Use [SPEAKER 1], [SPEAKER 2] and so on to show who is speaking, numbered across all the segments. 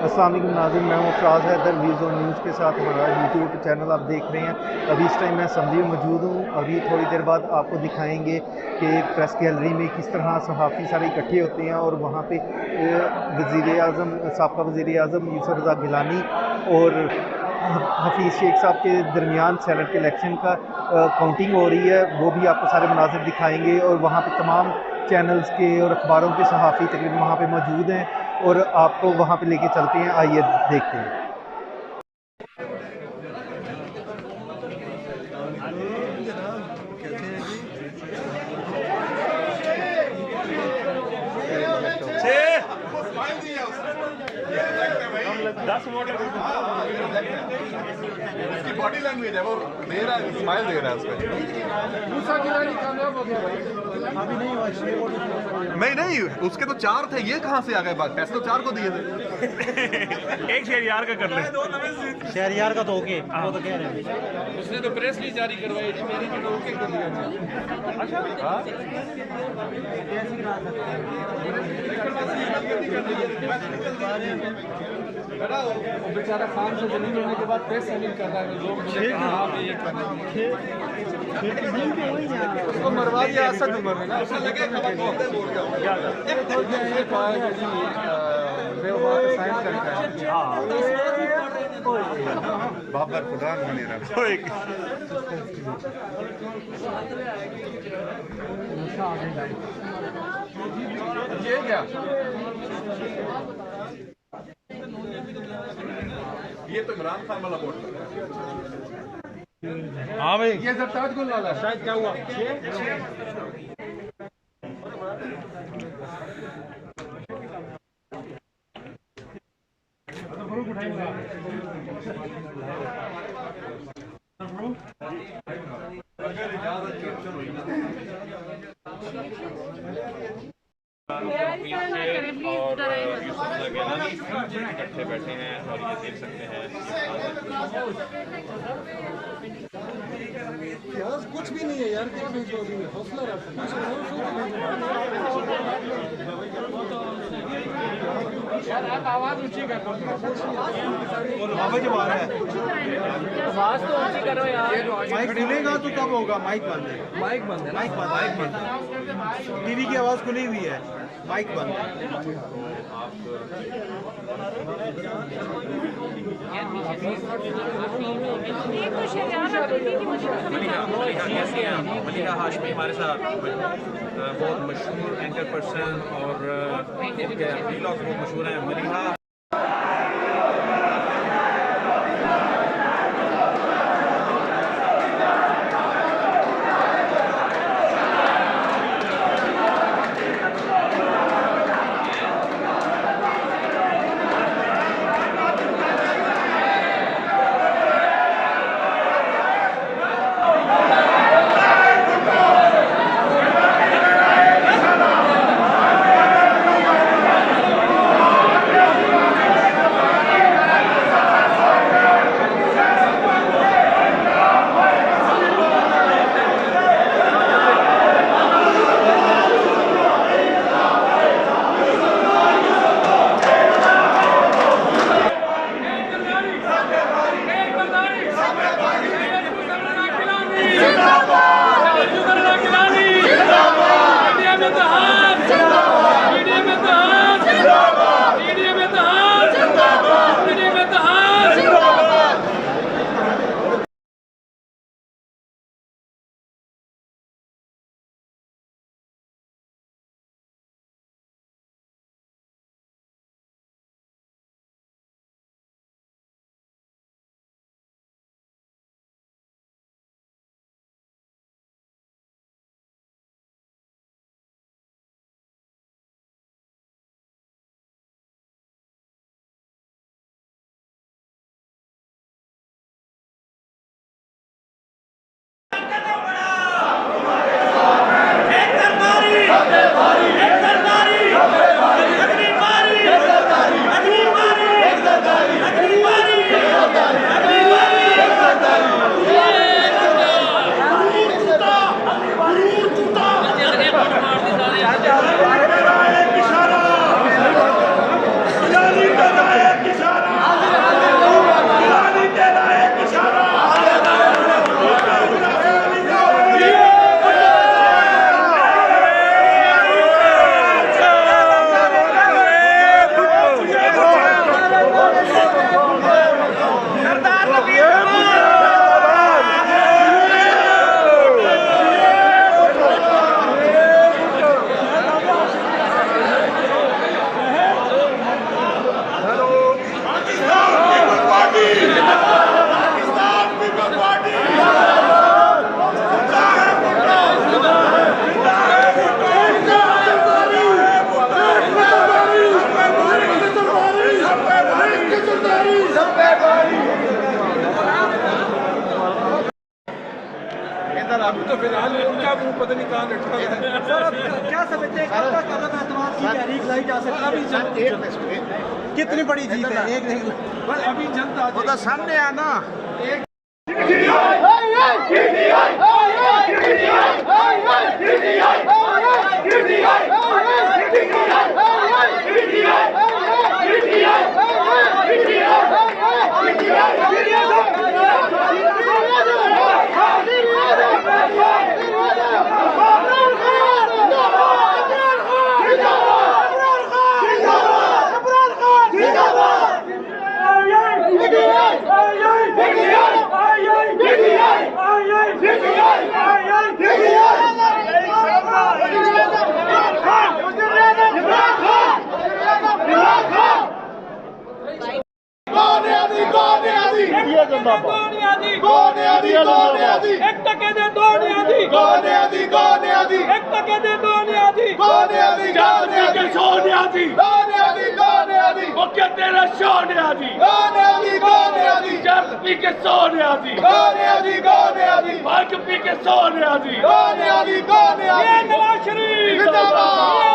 [SPEAKER 1] अस्सलाम वालेकुम नाज़रीन, मैं हूँ Afraz Haider. Views on news के साथ हमारा यूट्यूब चैनल आप देख रहे हैं। अभी इस टाइम मैं समझी में मौजूद हूँ। अभी थोड़ी देर बाद आपको दिखाएंगे कि प्रेस गैलरी में किस तरह सहाफ़ी सारे इकट्ठे होते हैं और वहाँ पे वज़ीर आज़म, साबका वज़ीर आज़म यूसुफ रज़ा गिलानी और हफीज़ शेख साहब के दरमियान सेनेट के इलेक्शन का काउंटिंग हो रही है। वो भी आपको सारे मनाज़िर दिखाएंगे और वहाँ पे तमाम चैनल्स के और अखबारों के सहाफ़ी तकरीबन वहाँ पे मौजूद हैं और आपको वहाँ पे लेके चलते हैं। आइए देखते हैं।
[SPEAKER 2] उसकी बॉडी लैंग्वेज है, वो दे रहा है, स्माइल दे रहा है उसमें। नहीं, उसके तो 4 थे, ये कहाँ से आ गए? बात टेस्ट तो 4 को दिए थे।
[SPEAKER 3] एक शहरियार का कर ले।
[SPEAKER 4] शहरियार का तो ओके, वो तो कह रहे हैं।
[SPEAKER 5] उसने तो प्रेस नहीं जारी करवाई थी, मेरी भी तो ओके कर दिया था।
[SPEAKER 3] अच्छा
[SPEAKER 5] बेटा वो बेचारा खान से जमीन होने के बाद प्रेस सेलिंग कर रहा है, लोग मुझे कहा आप ये करना उसको मरवा दिया असद उम्र में ना, उसे लगे खबर बहुत है बोल गया ये कहा कि जी बेवफा का साइन करता है।
[SPEAKER 2] बाबर खुदा बने रहा।
[SPEAKER 5] ये क्या
[SPEAKER 2] ये तो इमरान खान वाला वोट था।
[SPEAKER 3] हाँ भाई,
[SPEAKER 5] ये जरताज गुल वाला शायद क्या हुआ
[SPEAKER 3] इकट्ठे बैठे हैं और ये देख सकते हैं
[SPEAKER 5] यार कुछ भी नहीं है यार, क्या भेजोगे? हौसला रखो यार, आप आवाज ऊंची कर दो। आवाज तो ऊंची करो यार।
[SPEAKER 4] माइक खुलेगा तो तब होगा। माइक बंद है,
[SPEAKER 5] माइक बंद है,
[SPEAKER 4] माइक बंद है। टीवी की आवाज़ खुली हुई है, माइक बंद है।
[SPEAKER 3] मलिका हाशमी हमारे साथ बहुत मशहूर एंकर पर्सन और इनके व्लॉग बहुत मशहूर हैं। मलिका
[SPEAKER 4] सर अब क्या समझते हैं कब तक कदम एतमाद की तहरीक लाई जा सकती है? कितनी बड़ी जीत है? एक अभी जनता वो तो सामने आना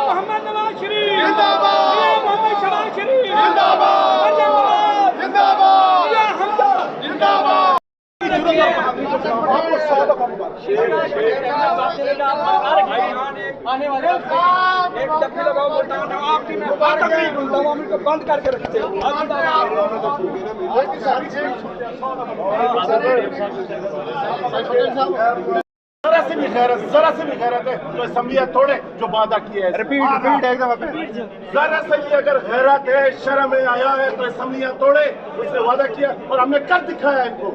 [SPEAKER 4] मोहम्मद नवाज शरीफ जिंदाबाद, मोहम्मद शहबाज शरीफ जिंदाबाद, जिंदाबाद, जिंदाबाद। आने वाले एक डब्बी लगाओ मुल्तान आपकी मैं बात नहीं बोलता हूँ, हम इनको बंद करके रखते हो।
[SPEAKER 6] जरा से भी गैरत है तो असम्बलियां तोड़े जो वादा किया है।
[SPEAKER 1] रिपीट एकदम
[SPEAKER 6] जरा से भी अगर गैरत है, शर्म में आया है तो असम्बलियां तोड़े, उसने वादा किया और हमने कर दिखाया इनको।